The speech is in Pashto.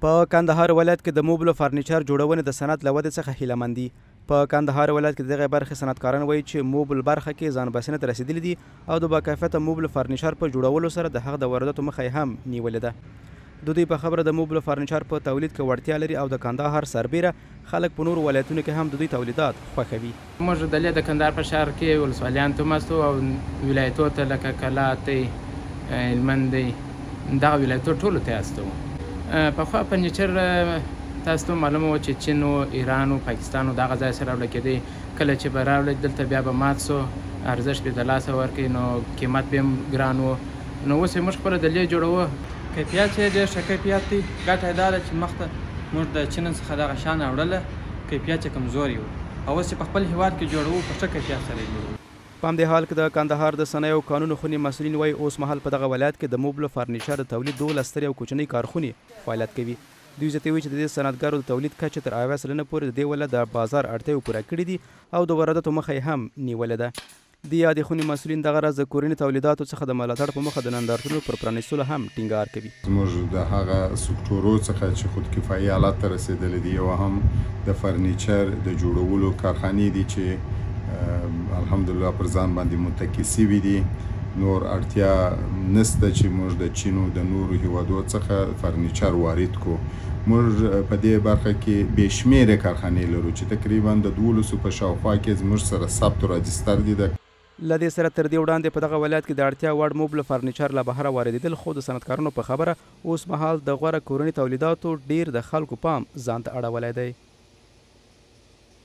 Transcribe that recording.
په کندهار ولایت کې د موبل فرنیچر جوړونې د صنعت له ودې څخه هیله مند دي. په کندهار ولایت کې دغه برخې صنعتکاران وایي چې موبل برخه کې ځان بسنې ته رسیدلي دي او د باکیفیته موبل فرنیچر په جوړولو سره د هغه د وارداتو مخه یې هم نیولې ده. د دوی په خبره د موبل فرنیچر په تولید کې وړتیا لري او د کندهار سربیره خلک په نورو ولایتونو کې هم د دوی تولیدات خوښوي. موږ د کندهار په ښار کې ولسوالیانو ته مستو او ولایتونو ته لکه کلات دی، هلمند دی، دغه ولایتونو ټولو ته استو. پخوا فرنیچر تاسو ته معلومه وه چې چین و ایران و پاکستان و دغه ځای سره راوړل کېدی. کله چې به راوړل دلته بیا به مات سو، ارزښت به د لاسه ورکړي، نو قیمت به هم ګران و. نو اوس یې موږ خپله دلې جوړوو. کیفیت یې ډېر ښه کیفیت دی. ګټه یې دا ده چې مخته موږ د چین څخه دغه شیان راوړله، کیفیت یې کمزوری و، او اوس چې په خپل هېواد کې جوړوو په ښه کیفیت سره یې جوړوو. په همدې حال کې د کندهار د صنایعو قانون خونې مسؤلین وایي اوس مهال په دغه ولایت کې د موبل فرنیچر د تولید 12 سترې او کوچنۍ کارخونې فعالیت کوي. دوی زیاتوي چې د دې صنعتګرو د تولید کچه تر 80 سلنه پورې د دې ولایت د بازار اړتیاوې پوره کړي دي او د وارداتو مخه یې هم نیولې ده. د یادې خونې مسؤلین دغه راز د کورني تولیداتو څخه د ملاتړ په موخه د نندارتونونو پر پرانیستلو هم ټینګار کوي. زموږ د هغه سکتورو څخه چې خودکفایي حالت ته رسېدلی دي، یو هم د فرنیچر د جوړولو کارخانې دي چې الحمدلله پر ځان باندې متکي سوي دي. نور اړتیا نشته چې موږ د چین او د نورو هیوادو څخه فرنیچر وارد کو. موږ په دې برخه کې بې شمېرې کارخانې لرو چې تقریبا د 1200 په شاوخوا کې زموږ سره ثبت او راجستر دي. له دې سره تر دې وړاندې په دغه ولایت کې د اړتیا وړ موبل فرنیچر له بهره واردېدل، خو د صنعتکارانو په خبره اوس مهال د غوره کورني تولیداتو ډیر د خلکو پام ځان ته اړولی دی.